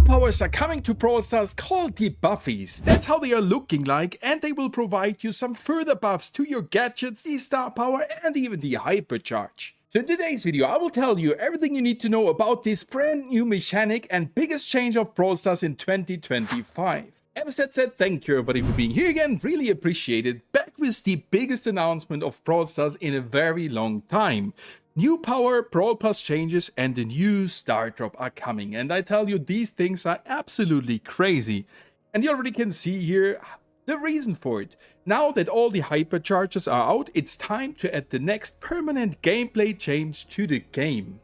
powers are coming to Brawl Stars called the Buffies. That's how they are looking like, and they will provide you some further buffs to your gadgets, the star power and even the hypercharge. So in today's video I will tell you everything you need to know about this brand new mechanic and biggest change of Brawl Stars in 2025. As that said, thank you everybody for being here again, really appreciate it. Back with the biggest announcement of Brawl Stars in a very long time. New power, Brawlpass changes and the new star drop are coming, and I tell you these things are absolutely crazy. And you already can see here the reason for it. Now that all the hypercharges are out, it's time to add the next permanent gameplay change to the game.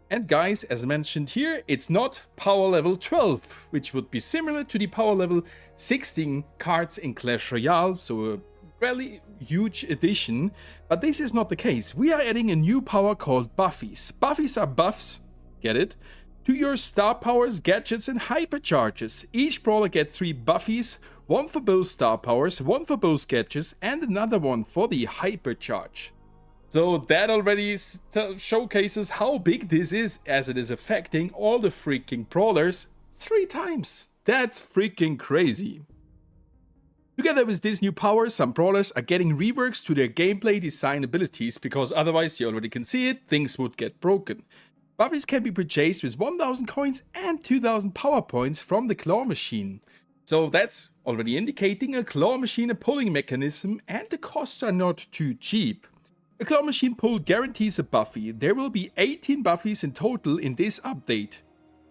And guys, as mentioned here, it's not power level 12, which would be similar to the power level 16 cards in Clash Royale, so a really huge addition, but this is not the case. We are adding a new power called Buffies. Buffies are buffs, get it, to your star powers, gadgets and hypercharges. Each brawler gets 3 Buffies, one for both star powers, one for both gadgets and another one for the hypercharge. So that already showcases how big this is, as it is affecting all the freaking brawlers 3 times. That's freaking crazy. Together with this new power, some brawlers are getting reworks to their gameplay design abilities, because otherwise, you already can see it, things would get broken. Buffies can be purchased with 1000 coins and 2000 power points from the claw machine. So that's already indicating a claw machine, a pulling mechanism, and the costs are not too cheap. A claw machine pull guarantees a Buffy. There will be 18 Buffies in total in this update.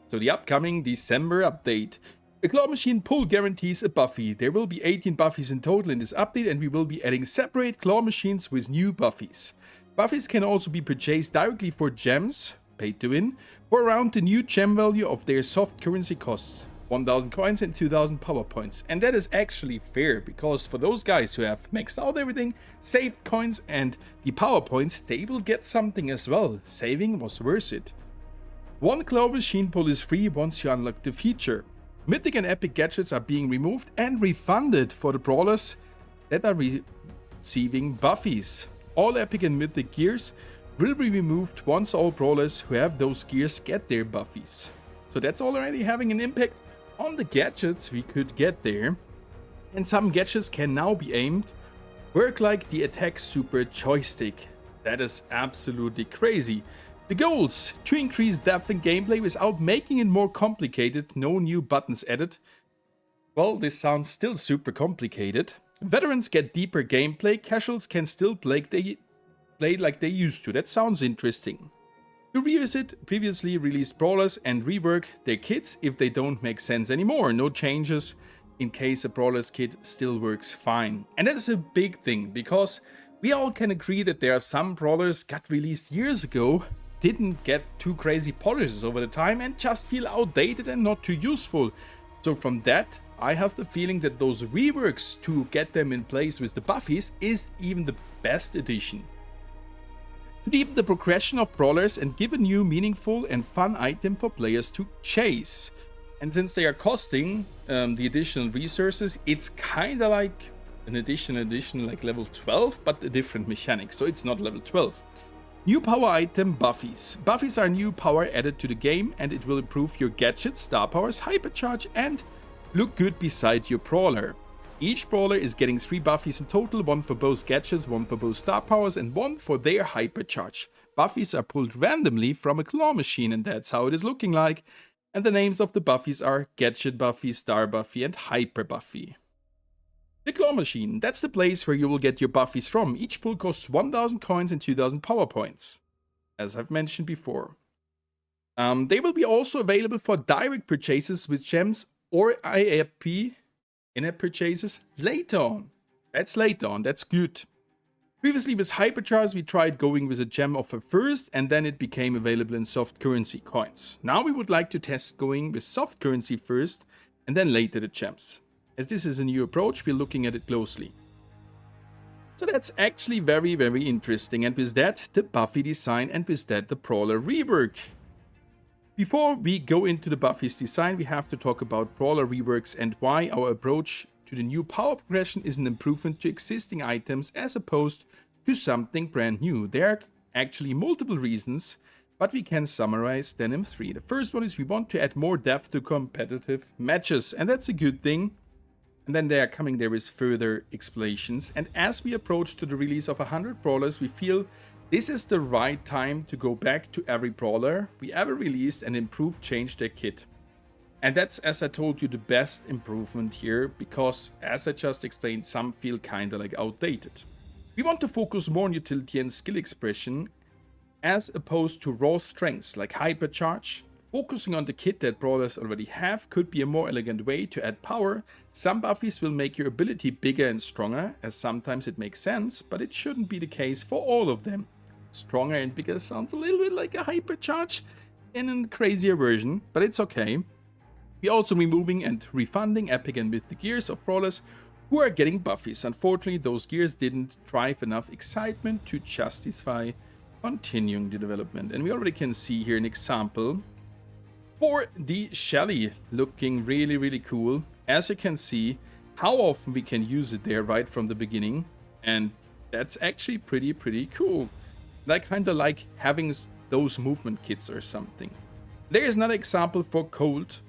So the upcoming December update. A claw machine pull guarantees a Buffy. There will be 18 Buffies in total in this update, and we will be adding separate claw machines with new Buffies. Buffies can also be purchased directly for gems, paid to win, for around the new gem value of their soft currency costs. 1000 coins and 2000 power points. And that is actually fair, because for those guys who have maxed out everything, saved coins and the power points, they will get something as well. Saving was worth it. One claw machine pull is free once you unlock the feature. Mythic and epic gadgets are being removed and refunded for the brawlers that are receiving Buffies. All epic and mythic gears will be removed once all brawlers who have those gears get their Buffies. So that's already having an impact on the gadgets we could get there. And some gadgets can now be aimed, work like the attack super joystick. That is absolutely crazy. The goals: to increase depth in gameplay without making it more complicated, no new buttons added. Well, this sounds still super complicated. Veterans get deeper gameplay, casuals can still play like they used to. That sounds interesting. To revisit previously released brawlers and rework their kits if they don't make sense anymore. No changes in case a brawler's kit still works fine. And that is a big thing, because we all can agree that there are some brawlers got released years ago, didn't get too crazy polishes over the time and just feel outdated and not too useful. So from that, I have the feeling that those reworks to get them in place with the Buffies is even the best addition. To deepen the progression of brawlers and give a new meaningful and fun item for players to chase. And since they are costing the additional resources, it's kinda like an addition like level 12, but a different mechanic, so it's not level 12. New power item Buffies. Buffies are new power added to the game, and it will improve your gadgets, star powers, hypercharge and look good beside your brawler. Each brawler is getting 3 Buffies in total, one for both gadgets, one for both star powers and one for their hypercharge. Buffies are pulled randomly from a claw machine, and that's how it is looking like. And the names of the Buffies are Gadget Buffy, Star Buffy and Hyper Buffy. The claw machine, that's the place where you will get your Buffies from. Each pull costs 1000 coins and 2000 power points, as I've mentioned before. They will be also available for direct purchases with gems or IAP in-app purchases later on. That's later on, that's good. Previously with hypercharge we tried going with a gem offer first, and then it became available in soft currency coins. Now we would like to test going with soft currency first and then later the gems. As this is a new approach, we're looking at it closely. So that's actually very, very interesting. And with that, the Buffy design, and with that, the Brawler rework. Before we go into the Buffy's design, we have to talk about Brawler reworks and why our approach to the new power progression is an improvement to existing items as opposed to something brand new. There are actually multiple reasons but we can summarize them in 3. The first one is we want to add more depth to competitive matches, and that's a good thing. And then they are coming there with further explanations. And as we approach to the release of 100 brawlers, we feel this is the right time to go back to every brawler we ever released and improve, change their kit. And that's, as I told you, the best improvement here, because as I just explained, some feel kinda like outdated. We want to focus more on utility and skill expression as opposed to raw strengths like hypercharge. Focusing on the kit that brawlers already have could be a more elegant way to add power. Some buffies will make your ability bigger and stronger, as sometimes it makes sense, but it shouldn't be the case for all of them. Stronger and bigger sounds a little bit like a hypercharge in a crazier version, but it's okay. We're also removing and refunding epic and mythic gears of brawlers who are getting buffies. Unfortunately, those gears didn't drive enough excitement to justify continuing the development. And we already can see here an example for the Shelly, looking really, really cool. As you can see, how often we can use it there right from the beginning. And that's actually pretty cool. I kind of like having those movement kits or something. There is another example for Cold.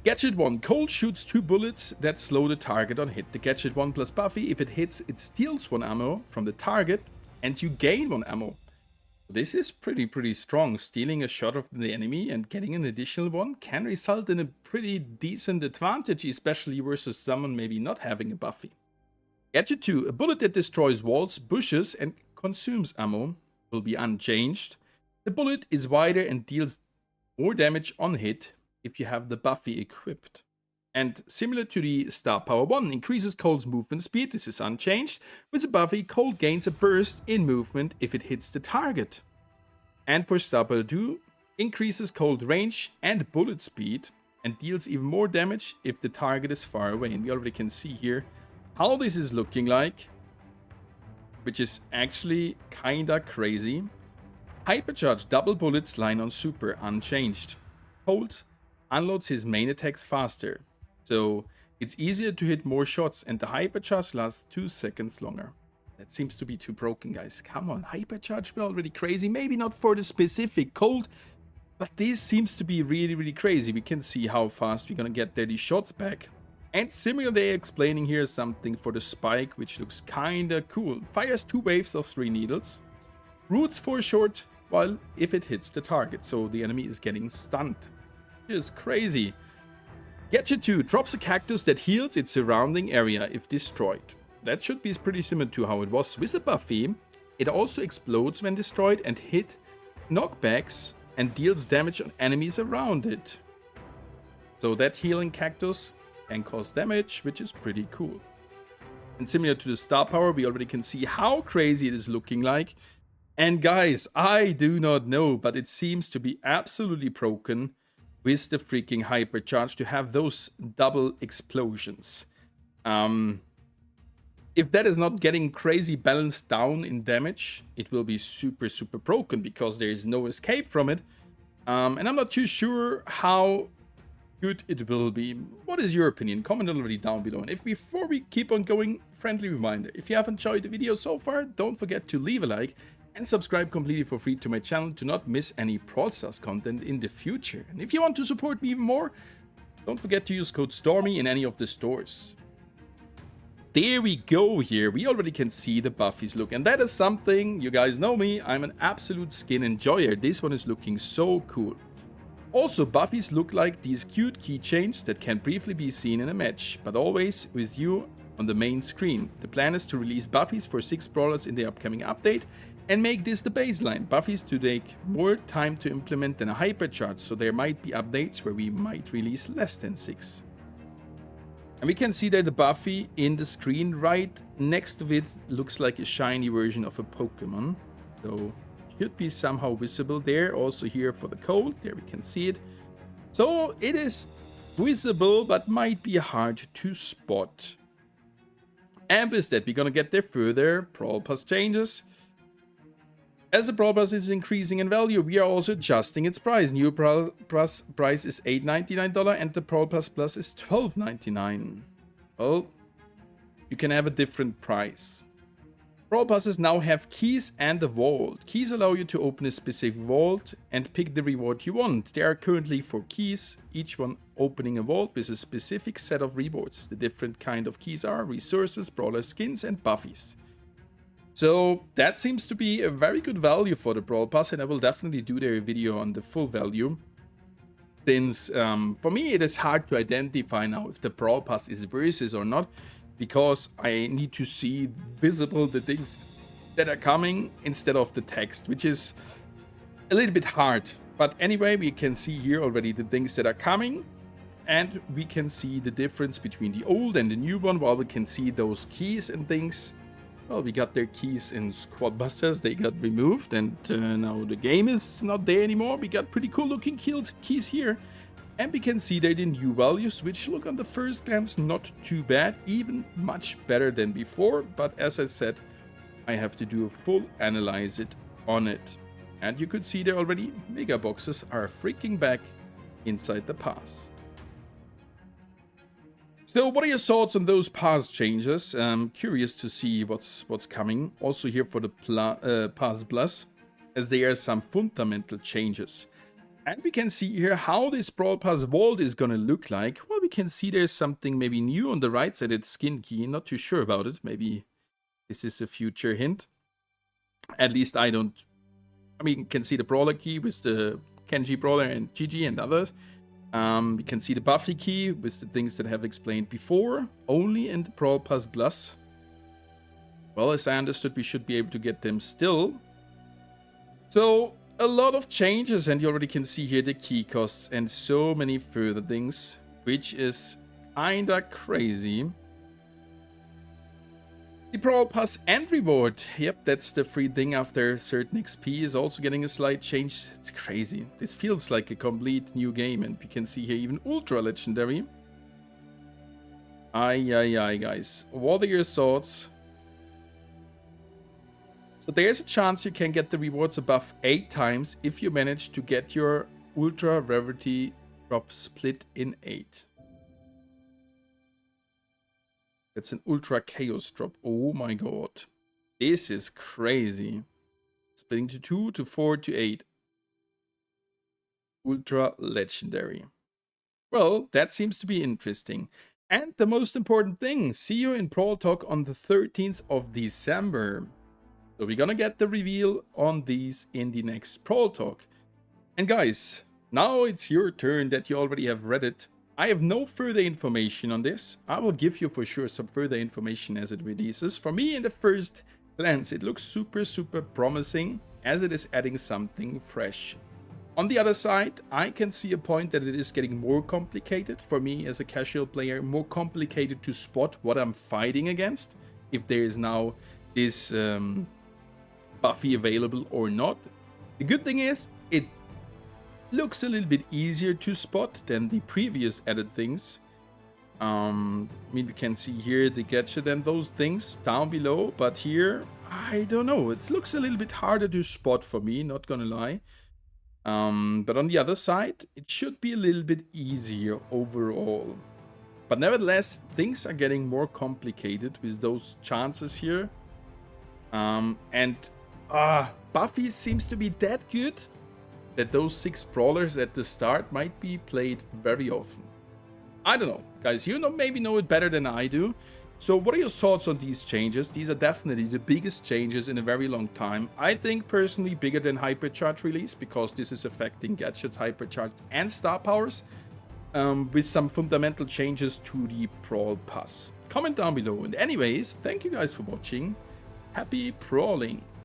Gadget 1. Cold shoots 2 bullets that slow the target on hit. The Gadget 1 plus Buffy, if it hits, it steals 1 ammo from the target and you gain 1 ammo. This is pretty strong. Stealing a shot of the enemy and getting an additional one can result in a pretty decent advantage, especially versus someone maybe not having a Buffy. Gadget 2. A bullet that destroys walls, bushes and consumes ammo will be unchanged. The bullet is wider and deals more damage on hit if you have the Buffy equipped. And similar to the Star Power 1, increases Cold's movement speed. This is unchanged. With the Buffy, Cold gains a burst in movement if it hits the target. And for Star Power 2, increases Cold range and bullet speed and deals even more damage if the target is far away. And we already can see here how this is looking like, which is actually kinda crazy. Hypercharge double bullets line on super unchanged. Cold unloads his main attacks faster, so it's easier to hit more shots and the hypercharge lasts 2 seconds longer. That seems to be too broken, guys. Come on, hypercharge were already crazy. Maybe not for the specific Cold, but this seems to be really crazy. We can see how fast we're gonna get there these shots back. And similarly, they're explaining here something for the Spike, which looks kinda cool. Fires 2 waves of 3 needles. Roots for a short while if it hits the target, so the enemy is getting stunned. Is crazy. Gadget 2 drops a cactus that heals its surrounding area if destroyed. That should be pretty similar to how it was with the Buffy. It also explodes when destroyed and hit knockbacks and deals damage on enemies around it. So that healing cactus can cause damage, which is pretty cool. And similar to the Star Power, we already can see how crazy it is looking like. And guys, I do not know, but it seems to be absolutely broken with the freaking hypercharge to have those double explosions. If that is not getting crazy balanced down in damage, it will be super broken because there is no escape from it. And I'm not too sure how good it will be. What is your opinion? Comment already down below. And before we keep on going, friendly reminder, if you have enjoyed the video so far, don't forget to leave a like and subscribe completely for free to my channel to not miss any Brawl Stars content in the future. And if you want to support me even more, don't forget to use code STORMY in any of the stores. There we go here. We already can see the Buffies look. And that is something, you guys know me, I'm an absolute skin enjoyer. This one is looking so cool. Also, Buffies look like these cute keychains that can briefly be seen in a match, but always with you on the main screen. The plan is to release Buffies for 6 brawlers in the upcoming update and make this the baseline. Buffies to take more time to implement than a hypercharge, so there might be updates where we might release less than 6. And we can see there the Buffy in the screen. Right next to it looks like a shiny version of a Pokemon. So should be somehow visible there. Also here for the Cold, there we can see it. So it is visible, but might be hard to spot. And with that, we're gonna get there further. Brawlpass changes. As the Brawlpass is increasing in value, we are also adjusting its price. New Brawlpass price is $8.99 and the Brawlpass Plus is $12.99. Well, you can have a different price. Brawl passes now have keys and a vault. Keys allow you to open a specific vault and pick the reward you want. There are currently 4 keys, each one opening a vault with a specific set of rewards. The different kind of keys are resources, brawler skins, and buffies. So that seems to be a very good value for the Brawl Pass, and I will definitely do their video on the full value. Since for me it is hard to identify now if the Brawl Pass is versus or not, because I need to see visible the things that are coming instead of the text, which is a little bit hard. But anyway, we can see here already the things that are coming, and we can see the difference between the old and the new one, while we can see those keys and things. Well, we got their keys in Squad Busters, they got removed, and now the game is not there anymore. We got pretty cool looking keys here. And we can see there the new values, which look on the first glance not too bad, even much better than before. But as I said, I have to do a full analyze it on it. And you could see there already, mega boxes are freaking back inside the pass. So what are your thoughts on those pass changes? I'm curious to see what's coming. Also here for the Pass Plus, as there are some fundamental changes. And we can see here how this Brawl Pass vault is gonna look like. Well, we can see there's something maybe new on the right side. It's skin key, not too sure about it. Maybe this is a future hint. At least I don't... I mean, you can see the Brawler key with the Kenji Brawler and GG and others. We can see the Buffy key with the things that I have explained before, only in the Brawl Pass Plus. Well, as I understood, we should be able to get them still. So, a lot of changes, and you already can see here the key costs and so many further things, which is kinda crazy. The Brawl Pass and reward, yep, that's the free thing after certain XP, is also getting a slight change. It's crazy. This feels like a complete new game, and we can see here even ultra legendary. Aye, guys. What are your thoughts? So there's a chance you can get the rewards above 8 times if you manage to get your ultra rarity drop split in 8. That's an ultra chaos drop. Oh my god. This is crazy. Splitting to 2, to 4, to 8. Ultra legendary. Well, that seems to be interesting. And the most important thing, see you in Brawl Talk on the 13th of December. So we're gonna get the reveal on these in the next Brawl Talk. And guys, now it's your turn that you already have read it. I have no further information on this. I will give you for sure some further information as it releases. For me, in the first glance, it looks super promising, as it is adding something fresh. On the other side, I can see a point that it is getting more complicated for me as a casual player, more complicated to spot what I'm fighting against, if there is now this Buffy available or not. The good thing is, it looks a little bit easier to spot than the previous added things. I mean, we can see here the gadget and those things down below, but here, I don't know, it looks a little bit harder to spot for me, not gonna lie. But on the other side, it should be a little bit easier overall. But nevertheless, things are getting more complicated with those chances here. Buffy seems to be that good that those 6 brawlers at the start might be played very often. I don't know, guys, you maybe know it better than I do. So what are your thoughts on these changes? These are definitely the biggest changes in a very long time. I think personally bigger than Hypercharge release, because this is affecting gadgets, Hypercharge and star powers, with some fundamental changes to the Brawl Pass. Comment down below. And anyways, thank you guys for watching. Happy brawling!